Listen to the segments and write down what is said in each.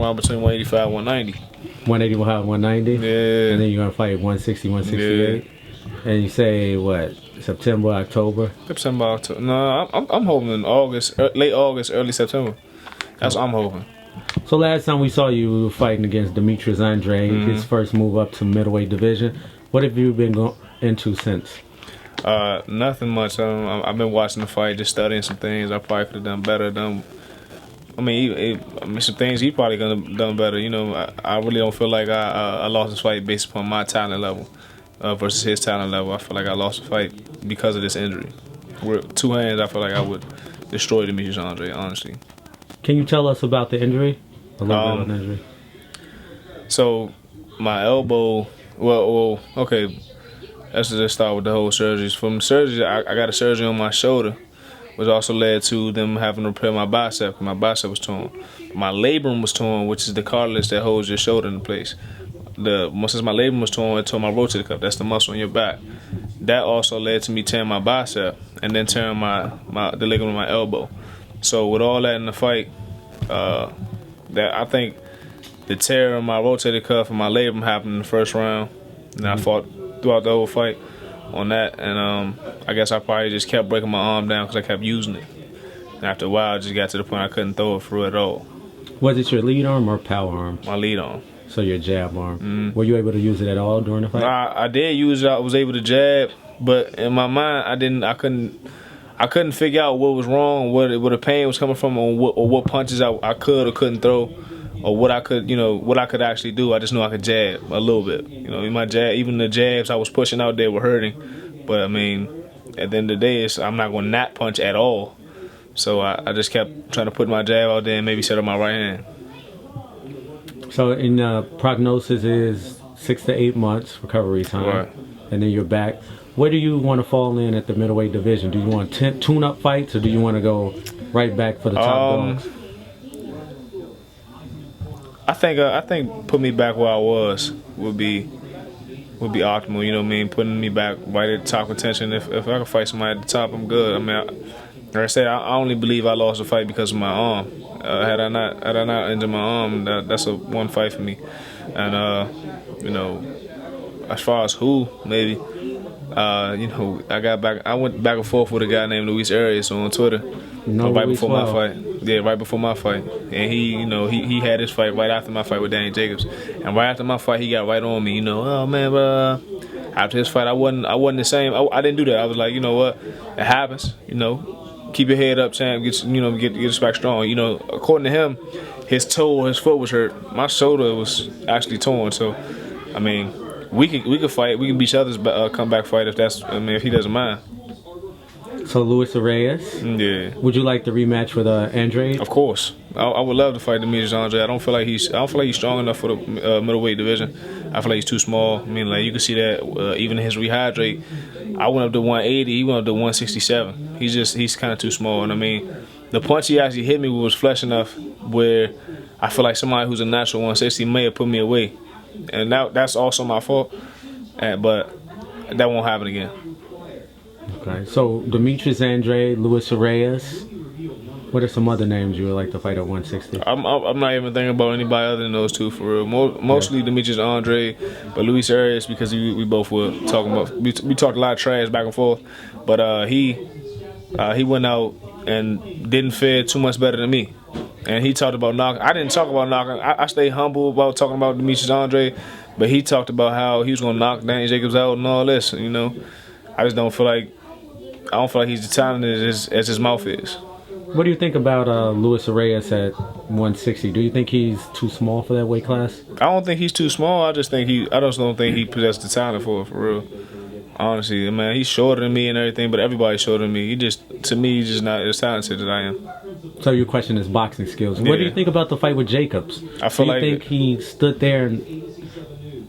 Around between 185 and 190. 185, 190? Yeah. And then you're going to fight 160, 168? Yeah. And you say, what, September, October? September, October. No, I'm hoping in August, late August, early September. That's what I'm hoping. So last time we saw you, we were fighting against Demetrius Andrade, his first move up to middleweight division. What have you been going into since? Nothing much. I've been watching the fight, just studying some things. I probably could have done better. Some things he probably could have done better. You know, I really don't feel like I lost this fight based upon my talent level versus his talent level. I feel like I lost the fight because of this injury. With two hands, I feel like I would destroy Demetrius Andrade, honestly. Can you tell us about the injury? A little bit about the injury. So, my elbow, okay, let's just start with the whole surgeries. From surgery, I got a surgery on my shoulder, which also led to them having to repair my bicep. My bicep was torn. My labrum was torn, which is the cartilage that holds your shoulder in place. Since my labrum was torn, it tore my rotator cuff. That's the muscle in your back. That also led to me tearing my bicep and then tearing the ligament of my elbow. So with all that in the fight, that I think the tear of my rotator cuff and my labrum happened in the first round, and I fought throughout the whole fight on that. And I guess I probably just kept breaking my arm down because I kept using it. And after a while, I just got to the point I couldn't throw it through at all. Was it your lead arm or power arm? My lead arm. So your jab arm. Were you able to use it at all during the fight? I did use it. I was able to jab, but in my mind, I couldn't figure out what was wrong, where the pain was coming from, or what punches I could or couldn't throw, or what I could actually do. I just knew I could jab a little bit. You know, my jab, even the jabs I was pushing out there were hurting. But I mean, at the end of the day, I'm not going to not punch at all. So I just kept trying to put my jab out there and maybe set up my right hand. So in prognosis is 6 to 8 months recovery time, right. And then you're back. Where do you want to fall in at the middleweight division? Do you want tune-up fights, or do you want to go right back for the top dogs? I think put me back where I was would be optimal. You know what I mean? Putting me back right at the top contention. If I can fight somebody at the top, I'm good. I mean, like I said, I only believe I lost the fight because of my arm. Had I not injured my arm, that's a one fight for me. And you know, as far as who, maybe, you know, I went back and forth with a guy named Arias on Twitter. Right before my fight. Yeah, right before my fight. And he had his fight right after my fight with Danny Jacobs. And right after my fight, he got right on me. You know, oh man, but after his fight, I wasn't the same. I didn't do that. I was like, you know what, it happens. You know. Keep your head up, champ. Get us back strong. You know, according to him, his foot was hurt. My shoulder was actually torn. So, I mean, we could fight. We can beat each other's comeback fight if he doesn't mind. So Luis Arias. Yeah. Would you like the rematch with Andrade? Of course. I would love to fight Demetrius Andrade. I don't feel like he's strong enough for the middleweight division. I feel like he's too small. I mean, like you can see that even in his rehydrate. I went up to 180. He went up to 167. He's kind of too small. And I mean, the punch he actually hit me with was flesh enough where I feel like somebody who's a natural 160 may have put me away, and that's also my fault. But that won't happen again. Okay. So Demetrius Andrade, Luis Arias. What are some other names you would like to fight at 160? I'm not even thinking about anybody other than those two for real. Mostly Demetrius Andrade, but Luis Arias because we both were talking about we talked a lot of trash back and forth, but he went out and didn't fare too much better than me, and he talked about knocking. I didn't talk about knocking. I stayed humble about talking about Demetrius Andrade, but he talked about how he was gonna knock Danny Jacobs out and all this. You know, I don't feel like he's the talented as his mouth is. What do you think about Luis Arias at 160? Do you think he's too small for that weight class? I don't think he's too small. I just don't think he possesses the talent for it, for real. Honestly, man, he's shorter than me and everything, but everybody's shorter than me. He's just not as talented as I am. So your question is boxing skills. Yeah. What do you think about the fight with Jacobs? Do you think he stood there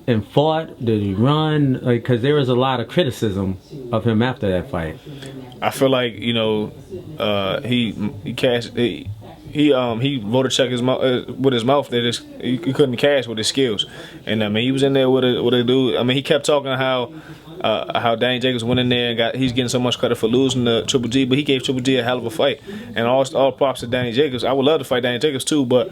and fought? Did he run? Because there was a lot of criticism of him after that fight. I feel like he wrote a check with his mouth that he couldn't cash with his skills, and I mean he was in there with a dude. I mean he kept talking how Danny Jacobs went in there and he's getting so much credit for losing to Triple G, but he gave Triple G a hell of a fight, and all props to Danny Jacobs. I would love to fight Danny Jacobs too, but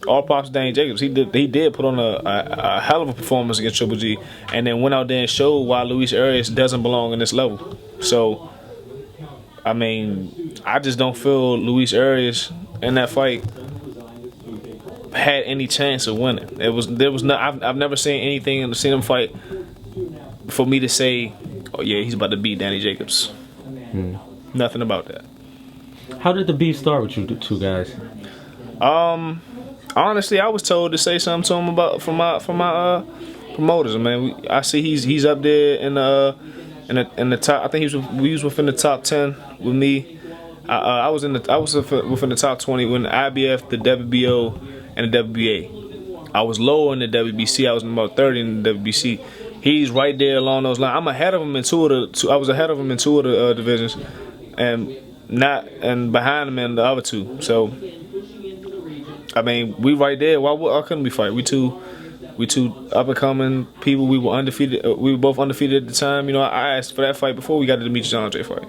all props to Danny Jacobs. He did put on a hell of a performance against Triple G, and then went out there and showed why Luis Arias doesn't belong in this level. So, I mean, I just don't feel Luis Arias in that fight had any chance of winning. There was not. I've never seen anything seen him fight for me to say, oh yeah, he's about to beat Danny Jacobs. Nothing about that. How did the beef start with you two guys? Honestly, I was told to say something to him about from my promoters. Man, I see he's up there in the top. I think we was within the top 10 with me. I was within the top 20 when the IBF, the WBO, and the WBA. I was lower in the WBC. I was about 30 in the WBC. He's right there along those lines. I'm ahead of him in I was ahead of him in two of the divisions, and behind him in the other two. So, I mean, we right there. Why couldn't we fight? We two up and coming people. We were undefeated. We were both undefeated at the time. You know, I asked for that fight before we got the Demetrius Andrade fight.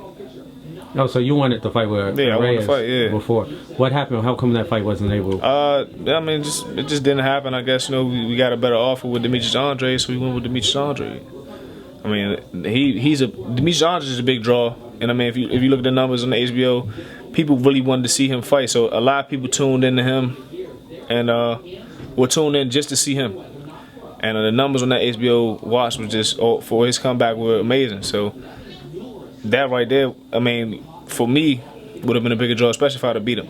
Oh, so you wanted to fight with Arias, I wanted to fight, yeah. Before. What happened? How come that fight wasn't able? I mean, it just didn't happen. I guess, you know, we got a better offer with Demetrius Andrade, so we went with Demetrius Andrade. I mean, Demetrius Andrade is a big draw, and I mean, if you look at the numbers on the HBO, people really wanted to see him fight. So a lot of people tuned into him, and were tuned in just to see him. And the numbers on that HBO watch was just for his comeback were amazing. So that right there, I mean, for me, would have been a bigger draw, especially if I'd have beat him.